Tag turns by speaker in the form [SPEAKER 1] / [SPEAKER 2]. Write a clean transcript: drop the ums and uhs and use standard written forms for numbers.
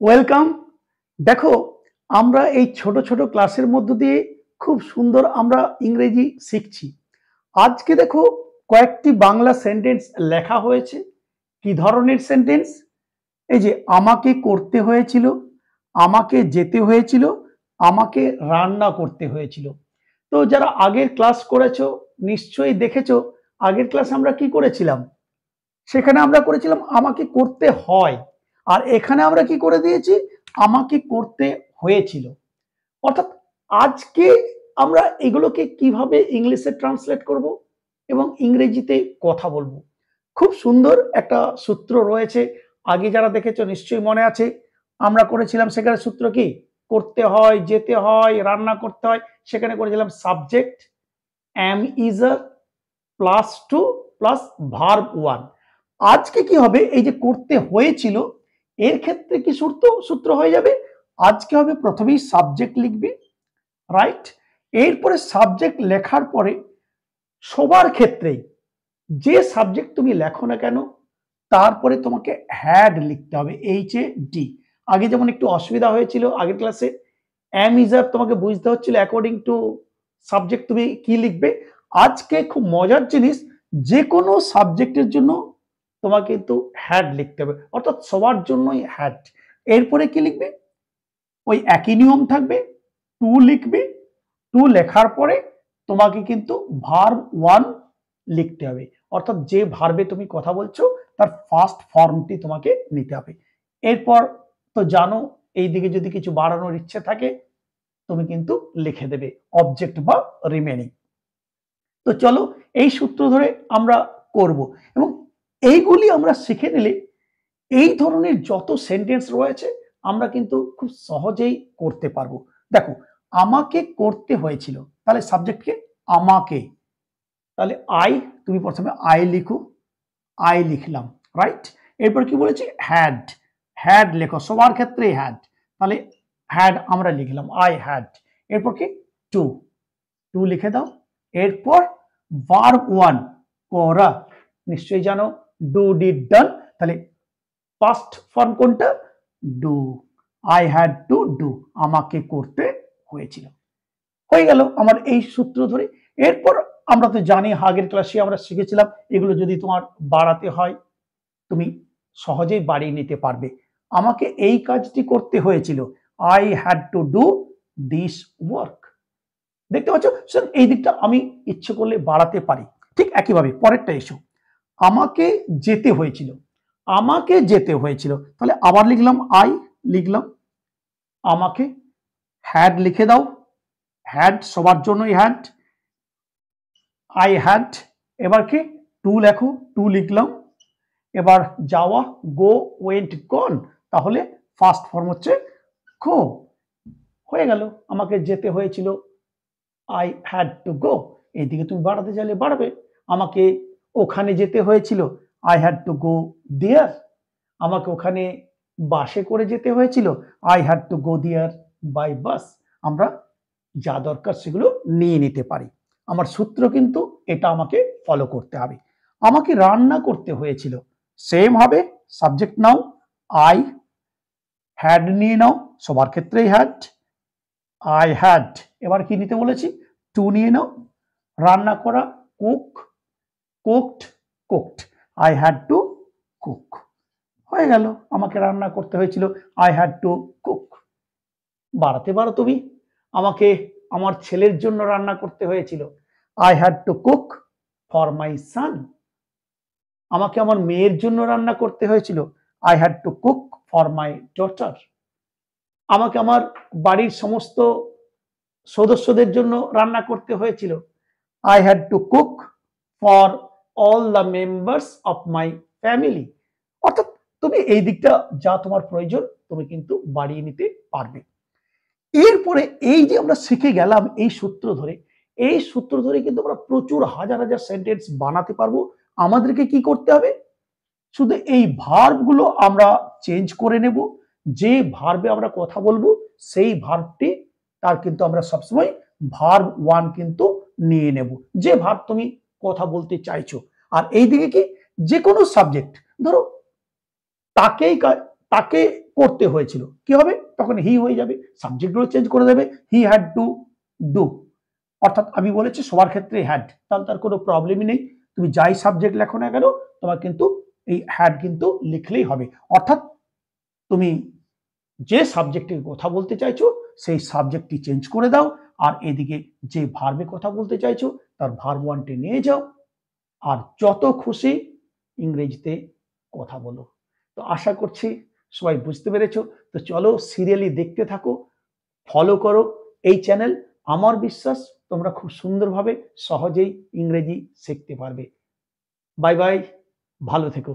[SPEAKER 1] Welcome. দেখো, আমরা এই ছোট ছোট ক্লাসের মধ্য দিয়ে খুব সুন্দর আমরা ইংরেজি শিখছি। আজকে দেখো, কয়েকটি বাংলা সেন্টেন্স লেখা হয়েছে। কি ধরনের সেন্টেন্স? এই যে আমাকে করতে হয়েছিল, আমাকে যেতে হয়েছিল, আমাকে রান্না করতে হয়েছিল। তো যারা আগের ক্লাস করেছো নিশ্চয়ই দেখেছো, আগের ক্লাসে আমরা কি করেছিলাম? সেখানে আমরা করেছিলাম আমাকে করতে হয়, আর এখানে আমরা কি করে দিয়েছি? আমাকে করতে হয়েছিল। অর্থাৎ আজকে আমরা এগুলোকে কিভাবে ইংলিশে ট্রান্সলেট করব এবং ইংরেজিতে কথা বলবো। খুব সুন্দর একটা সূত্র রয়েছে, আগে যারা দেখেছো নিশ্চয়ই মনে আছে। আমরা করেছিলাম সেখানে সূত্র কি? করতে হয়, যেতে হয়, রান্না করতে হয়। সেখানে করেছিলাম subject am is are plus to plus verb one. আজকে কি হবে? এই যে করতে হয়েছিল, এর ক্ষেত্রে কি সূত্র হয়ে যাবে? আজকে হবে প্রথমেই সাবজেক্ট লিখবে, রাইট? এরপরে সাবজেক্ট লেখার পরে সবার ক্ষেত্রেই যে সাবজেক্ট তুমি লেখো না কেন, তারপরে তোমাকে হ্যাড লিখতে হবে, এইচ এ ডি। আগে যেমন একটু অসুবিধা হয়েছিল আগের ক্লাসে, এম ইজার তোমাকে বুঝতে হচ্ছিল অ্যাকর্ডিং টু সাবজেক্ট তুমি কি লিখবে। আজকে খুব মজার জিনিস, যে কোনো সাবজেক্টের জন্য তোমাকে কিন্তু হ্যাড লিখতে হবে, অর্থাৎ সবার জন্যই হ্যাড। এরপরে কি লিখবে? ওই একই নিয়ম থাকবে, টু লিখবে। টু লেখার পরে তোমাকে কিন্তু ভার্ব ওয়ান লিখতে হবে, অর্থাৎ যে ভার্বে তুমি কথা বলছো তার ফার্স্ট ফর্মটি তোমাকে নিতে হবে। এরপর তো জানো, এই দিকে যদি কিছু বাড়ানোর ইচ্ছে থাকে তুমি কিন্তু লিখে দেবে অবজেক্ট বা রিমেনিং। তো চলো এই সূত্র ধরে আমরা করব, এবং এইগুলি আমরা শিখে নিলে এই ধরনের যত সেন্টেন্স রয়েছে আমরা কিন্তু খুব সহজেই করতে পারবো। দেখো, আমাকে করতে হয়েছিল, তাহলে সাবজেক্টকে আমাকে, তাহলে আই, তুমি প্রথমে আই লিখো, আই লিখলাম, রাইট? এরপর কি বলেছি? হ্যাড, হ্যাড লেখো, সবার ক্ষেত্রে হ্যাড, তাহলে হ্যাড আমরা লিখলাম, আই হ্যাড। এরপর কি? টু, টু লিখে দাও। এরপর ভার্ব ওয়ান, করা, নিশ্চয়ই জানো ডু ডিড ডান, তাহলে পাস্ট ফর্ম কোনটা? Do, I had to do, আমাকে করতে হয়েছিল। হয়ে গেল আমার এই সূত্র ধরে। এরপর আমরা তো জানি আগের ক্লাসে আমরা শিখেছিলাম এগুলো যদি তোমার বাড়াতে হয় তুমি সহজেই বাড়িয়ে নিতে পারবে। আমাকে এই কাজটি করতে হয়েছিল, I had to do this work. দেখতে পাচ্ছ, এই দিকটা আমি ইচ্ছে করলে বাড়াতে পারি। ঠিক একইভাবে পরেরটা এসো, আমাকে যেতে হয়েছিল, আমাকে যেতে হয়েছিল, তাহলে আবার লিখলাম আই, লিখলাম আমাকে, হ্যাড লিখে দাও, হ্যাড সবার জন্যই হ্যাড, আই হ্যাড। এবার কি? টু লেখো, টু লিখলাম। এবার যাওয়া, গো, ওয়েন্ট, গন, তাহলে ফার্স্ট ফর্ম হচ্ছে গো। হয়ে গেল, আমাকে যেতে হয়েছিল, আই হ্যাড টু গো। এইদিকে তুমি বাড়াতে চাইলে বাড়াবে, আমাকে ওখানে যেতে হয়েছিল, I had to go there. আমাকে ওখানে বাসে করে যেতে হয়েছিল, I had to go there by bus. আমরা যা দরকার সেগুলো নিয়ে নিতে পারি। আমার সূত্র কিন্তু এটা আমাকে ফলো করতে হবে। আমাকে রান্না করতে হয়েছিল, সেম হবে, সাবজেক্ট নাও আই, হ্যাড নিয়ে নাও, সবার ক্ষেত্রেই হ্যাড, আই হ্যাড। এবার কি নিতে বলেছি? টু নিয়ে নাও, রান্না করা, cook, cooked, cooked, I had to cook. হয়ে গেল, আমাকে রান্না করতে হয়েছিল, আই হ্যাড টু কুক। বাড়াতে পারো তুমি, আমাকে আমার ছেলের জন্য রান্না করতে হয়েছিল, I had to cook for my son. আমাকে আমার মেয়ের জন্য রান্না করতে হয়েছিল, I had to cook for my daughter. আমাকে আমার বাড়ির সমস্ত সদস্যদের জন্য রান্না করতে হয়েছিল, I had to cook for all the members of my family. অর্থাৎ তুমি এই দিকটা যা তোমার প্রয়োজন তুমি কিন্তু বাড়িয়ে নিতে পারবে। এরপরে এই যে আমরা শিখে গেলাম এই সূত্র ধরে, এই সূত্র ধরে কিন্তু আমরা প্রচুর হাজার হাজার সেন্টেন্স বানাতে পারবো। আমাদেরকে কি করতে হবে? শুধু এই ভার্বগুলো আমরা চেঞ্জ করে নেব, যে ভার্বে আমরা কথা বলবো সেই ভার্বটি তার কিন্তু আমরা সবসময় ভার্ব ওয়ান কিন্তু নিয়ে নেব, যে ভার্ব তুমি কথা বলতে চাইছো। আর এইদিকে কি? যে কোনো সাবজেক্ট, ধরো তাকে করতে হয়েছিল, কি হবে তখন হি হয়ে যাবে, সাবজেক্টগুলো চেঞ্জ করে দেবে, হি হ্যাড টু ডু। অর্থাৎ আমি বলেছি সবার ক্ষেত্রে হ্যাড, তাহলে তার কোনো প্রবলেমই নেই, তুমি যাই সাবজেক্ট লেখো না কেন তোমার কিন্তু এই হ্যাড কিন্তু লিখলেই হবে। অর্থাৎ তুমি যে সাবজেক্টে কথা বলতে চাইছো সেই সাবজেক্টটি চেঞ্জ করে দাও, আর এদিকে যে ভার্বে কথা বলতে চাইছো তার ভার্ব ওয়ানটি নিয়ে যাও, আর যত খুশি ইংরেজিতে কথা বলো। তো আশা করছি সবাই বুঝতে পেরেছো। তো চলো সিরিয়ালি দেখতে থাকো, ফলো করো এই চ্যানেল। আমার বিশ্বাস তোমরা খুব সুন্দরভাবে সহজেই ইংরেজি শিখতে পারবে। বাই বাই, ভালো থেকো।